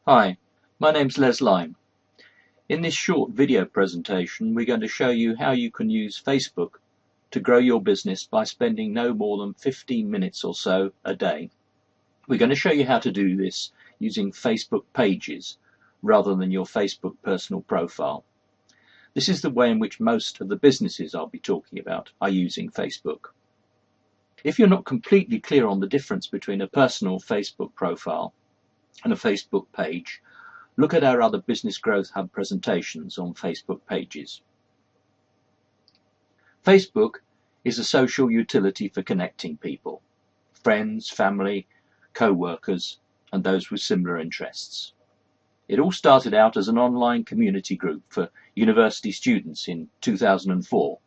Hi, my name's Les Lyme. In this short video presentation, we're going to show you how you can use Facebook to grow your business by spending no more than 15 minutes or so a day. We're going to show you how to do this using Facebook pages rather than your Facebook personal profile. This is the way in which most of the businesses I'll be talking about are using Facebook. If you're not completely clear on the difference between a personal Facebook profile and a Facebook page, look at our other Business Growth Hub presentations on Facebook pages. Facebook is a social utility for connecting people, friends, family, co-workers, and those with similar interests. It all started out as an online community group for university students in 2004,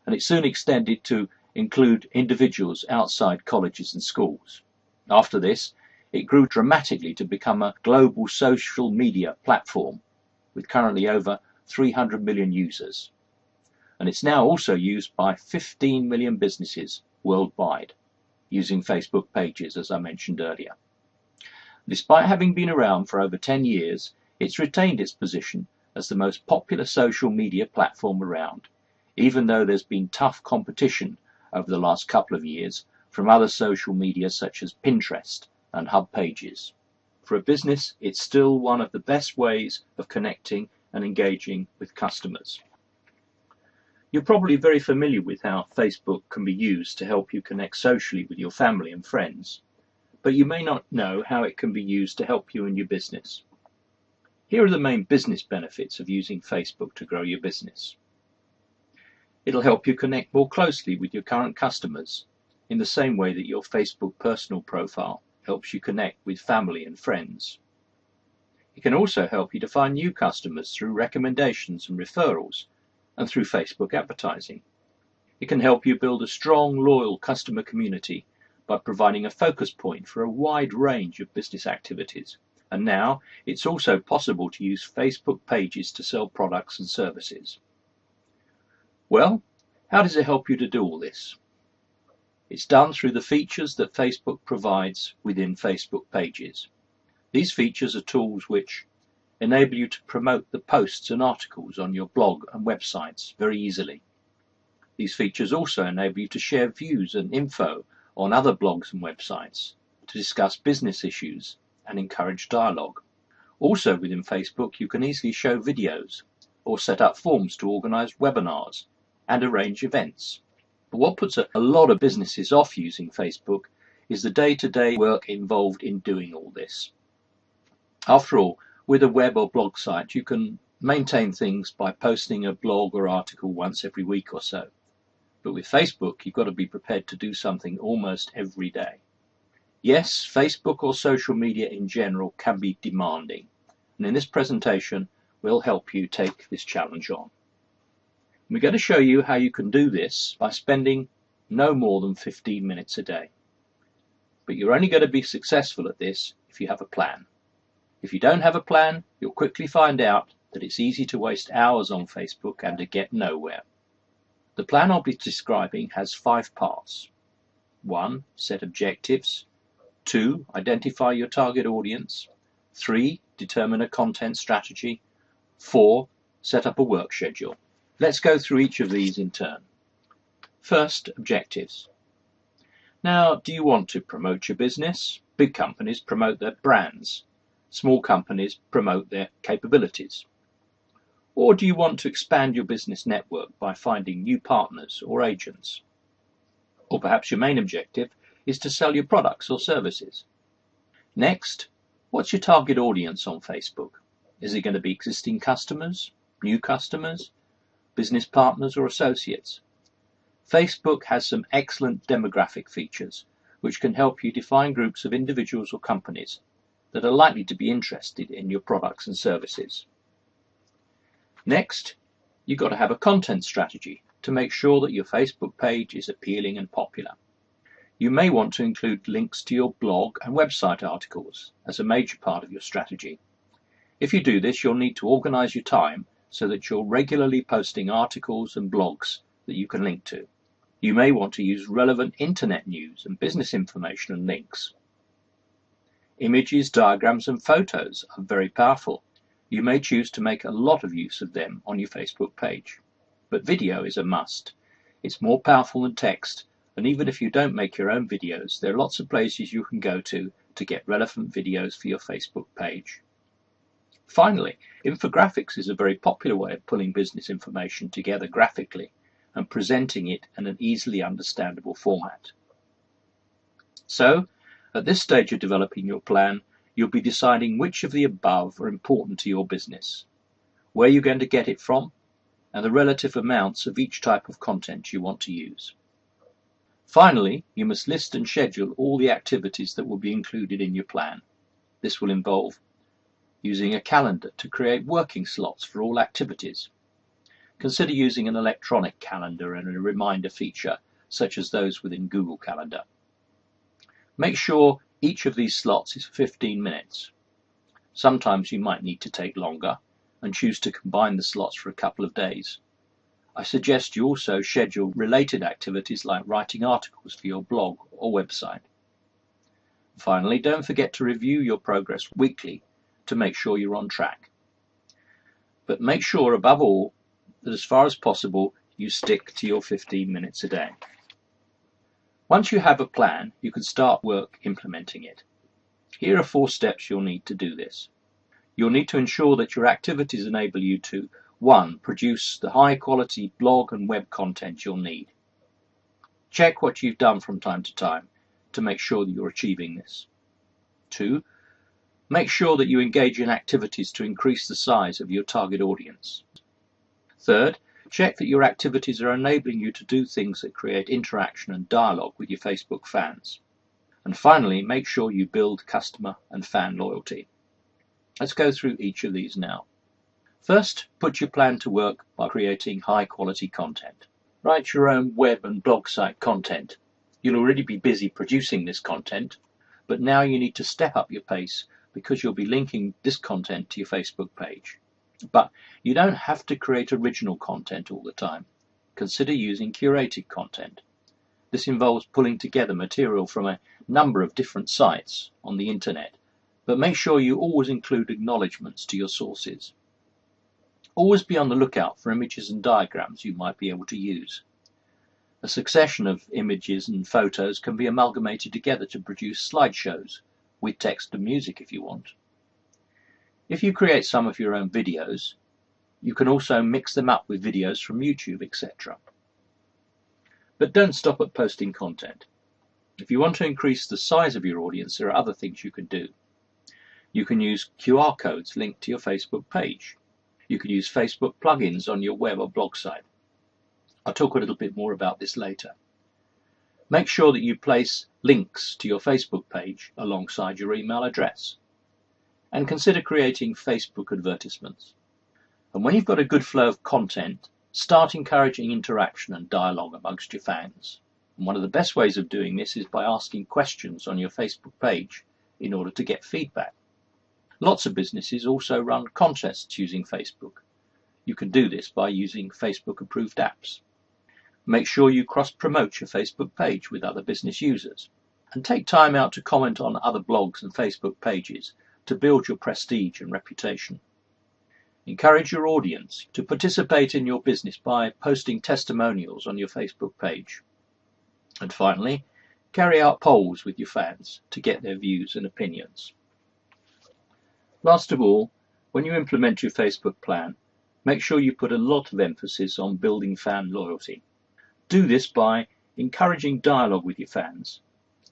and it soon extended to include individuals outside colleges and schools. After this, it grew dramatically to become a global social media platform with currently over 300 million users. And it's now also used by 15 million businesses worldwide using Facebook pages, as I mentioned earlier. Despite having been around for over 10 years, it's retained its position as the most popular social media platform around, even though there's been tough competition over the last couple of years from other social media such as Pinterest and Hub Pages. For a business, it's still one of the best ways of connecting and engaging with customers. You're probably very familiar with how Facebook can be used to help you connect socially with your family and friends, but you may not know how it can be used to help you in your business. Here are the main business benefits of using Facebook to grow your business. It'll help you connect more closely with your current customers in the same way that your Facebook personal profile helps you connect with family and friends. It can also help you to find new customers through recommendations and referrals and through Facebook advertising. It can help you build a strong, loyal customer community by providing a focus point for a wide range of business activities. And now it's also possible to use Facebook pages to sell products and services. Well, how does it help you to do all this? It's done through the features that Facebook provides within Facebook pages. These features are tools which enable you to promote the posts and articles on your blog and websites very easily. These features also enable you to share views and info on other blogs and websites, to discuss business issues and encourage dialogue. Also within Facebook, you can easily show videos or set up forms to organize webinars and arrange events. But what puts a lot of businesses off using Facebook is the day-to-day work involved in doing all this. After all, with a web or blog site, you can maintain things by posting a blog or article once every week or so. But with Facebook, you've got to be prepared to do something almost every day. Yes, Facebook or social media in general can be demanding, and in this presentation, we'll help you take this challenge on. We're going to show you how you can do this by spending no more than 15 minutes a day. But you're only going to be successful at this if you have a plan. If you don't have a plan, you'll quickly find out that it's easy to waste hours on Facebook and to get nowhere. The plan I'll be describing has 5 parts. 1. Set objectives. 2. Identify your target audience. 3. Determine a content strategy. 4. Set up a work schedule. Let's go through each of these in turn. First, objectives. Now, do you want to promote your business? Big companies promote their brands. Small companies promote their capabilities. Or do you want to expand your business network by finding new partners or agents? Or perhaps your main objective is to sell your products or services. Next, what's your target audience on Facebook? Is it going to be existing customers, new customers, business partners or associates? Facebook has some excellent demographic features which can help you define groups of individuals or companies that are likely to be interested in your products and services. Next, you've got to have a content strategy to make sure that your Facebook page is appealing and popular. You may want to include links to your blog and website articles as a major part of your strategy. If you do this, you'll need to organize your time so that you're regularly posting articles and blogs that you can link to. You may want to use relevant internet news and business information and links. Images, diagrams and photos are very powerful. You may choose to make a lot of use of them on your Facebook page. But video is a must. It's more powerful than text, and even if you don't make your own videos, there are lots of places you can go to get relevant videos for your Facebook page. Finally, infographics is a very popular way of pulling business information together graphically and presenting it in an easily understandable format. So, at this stage of developing your plan, you'll be deciding which of the above are important to your business, where you're going to get it from, and the relative amounts of each type of content you want to use. Finally, you must list and schedule all the activities that will be included in your plan. This will involve using a calendar to create working slots for all activities. Consider using an electronic calendar and a reminder feature, such as those within Google Calendar. Make sure each of these slots is 15 minutes. Sometimes you might need to take longer and choose to combine the slots for a couple of days. I suggest you also schedule related activities like writing articles for your blog or website. Finally, don't forget to review your progress weekly to make sure you're on track. But make sure above all that as far as possible you stick to your 15 minutes a day. Once you have a plan, you can start work implementing it. Here are 4 steps you'll need to do this. You'll need to ensure that your activities enable you to 1. Produce the high quality blog and web content you'll need. Check what you've done from time to time to make sure that you're achieving this. 2. Make sure that you engage in activities to increase the size of your target audience. 3rd, check that your activities are enabling you to do things that create interaction and dialogue with your Facebook fans. And finally, make sure you build customer and fan loyalty. Let's go through each of these now. First, put your plan to work by creating high quality content. Write your own web and blog site content. You'll already be busy producing this content, but now you need to step up your pace because you'll be linking this content to your Facebook page. But you don't have to create original content all the time. Consider using curated content. This involves pulling together material from a number of different sites on the internet, but make sure you always include acknowledgements to your sources. Always be on the lookout for images and diagrams you might be able to use. A succession of images and photos can be amalgamated together to produce slideshows, with text and music if you want. If you create some of your own videos, you can also mix them up with videos from YouTube, etc. But don't stop at posting content. If you want to increase the size of your audience, there are other things you can do. You can use QR codes linked to your Facebook page. You can use Facebook plugins on your web or blog site. I'll talk a little bit more about this later. Make sure that you place links to your Facebook page alongside your email address. And consider creating Facebook advertisements. And when you've got a good flow of content, start encouraging interaction and dialogue amongst your fans. And one of the best ways of doing this is by asking questions on your Facebook page in order to get feedback. Lots of businesses also run contests using Facebook. You can do this by using Facebook approved apps. Make sure you cross-promote your Facebook page with other business users. And take time out to comment on other blogs and Facebook pages to build your prestige and reputation. Encourage your audience to participate in your business by posting testimonials on your Facebook page. And finally, carry out polls with your fans to get their views and opinions. Last of all, when you implement your Facebook plan, make sure you put a lot of emphasis on building fan loyalty. Do this by encouraging dialogue with your fans.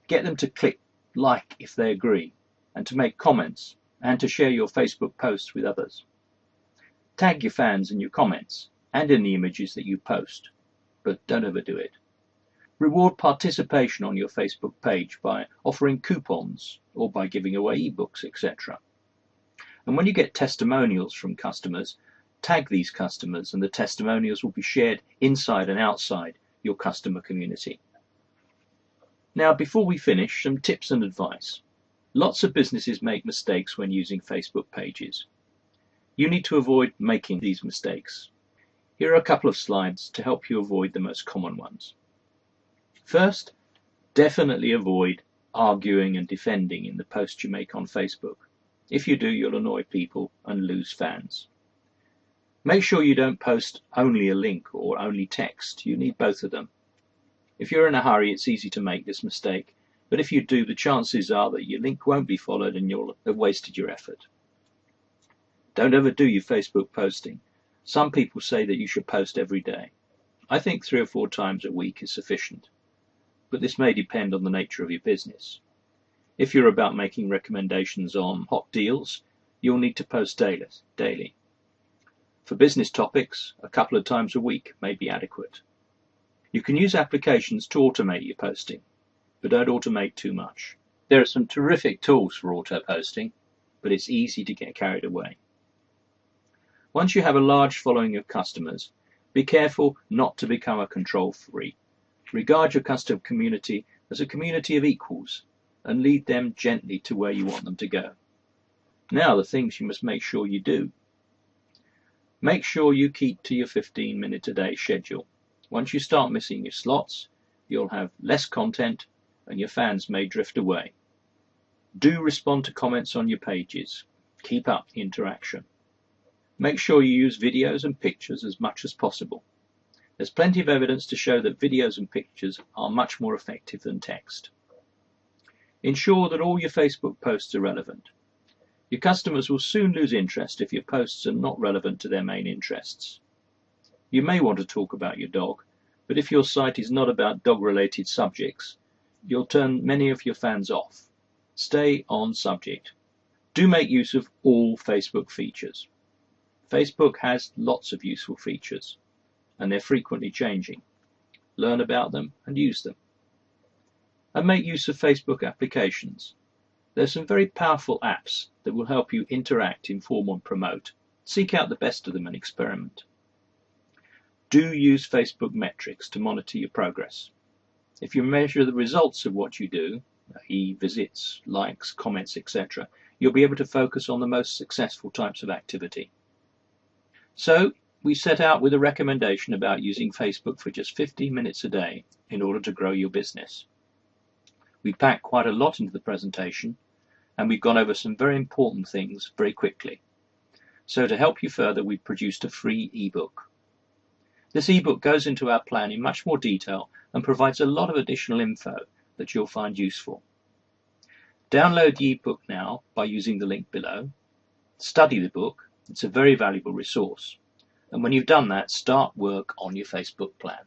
Get them to click like if they agree, and to make comments, and to share your Facebook posts with others. Tag your fans in your comments and in the images that you post, but don't overdo it. Reward participation on your Facebook page by offering coupons or by giving away eBooks, etc. And when you get testimonials from customers, tag these customers, and the testimonials will be shared inside and outside your customer community. Now, before we finish, some tips and advice. Lots of businesses make mistakes when using Facebook pages. You need to avoid making these mistakes. Here are a couple of slides to help you avoid the most common ones. First, definitely avoid arguing and defending in the posts you make on Facebook. If you do, you'll annoy people and lose fans. Make sure you don't post only a link or only text. You need both of them. If you're in a hurry, it's easy to make this mistake, but if you do, the chances are that your link won't be followed and you'll have wasted your effort. Don't overdo your Facebook posting. Some people say that you should post every day. I think 3 or 4 times a week is sufficient, but this may depend on the nature of your business. If you're about making recommendations on hot deals, you'll need to post daily. For business topics, a couple of times a week may be adequate. You can use applications to automate your posting, but don't automate too much. There are some terrific tools for auto posting, but it's easy to get carried away. Once you have a large following of customers, be careful not to become a control freak. Regard your customer community as a community of equals and lead them gently to where you want them to go. Now the things you must make sure you do. Make sure you keep to your 15-minute-a-day schedule. Once you start missing your slots, you'll have less content and your fans may drift away. Do respond to comments on your pages. Keep up the interaction. Make sure you use videos and pictures as much as possible. There's plenty of evidence to show that videos and pictures are much more effective than text. Ensure that all your Facebook posts are relevant. Your customers will soon lose interest if your posts are not relevant to their main interests. You may want to talk about your dog, but if your site is not about dog-related subjects, you'll turn many of your fans off. Stay on subject. Do make use of all Facebook features. Facebook has lots of useful features, and they're frequently changing. Learn about them and use them. And make use of Facebook applications. There's some very powerful apps that will help you interact, inform and promote. Seek out the best of them and experiment. Do use Facebook metrics to monitor your progress. If you measure the results of what you do, i.e. visits, likes, comments, etc., you'll be able to focus on the most successful types of activity. So, we set out with a recommendation about using Facebook for just 15 minutes a day in order to grow your business. We packed quite a lot into the presentation, and we've gone over some very important things very quickly. So to help you further, we've produced a free ebook. This ebook goes into our plan in much more detail and provides a lot of additional info that you'll find useful. Download the ebook now by using the link below. Study the book. It's a very valuable resource. And when you've done that, start work on your Facebook plan.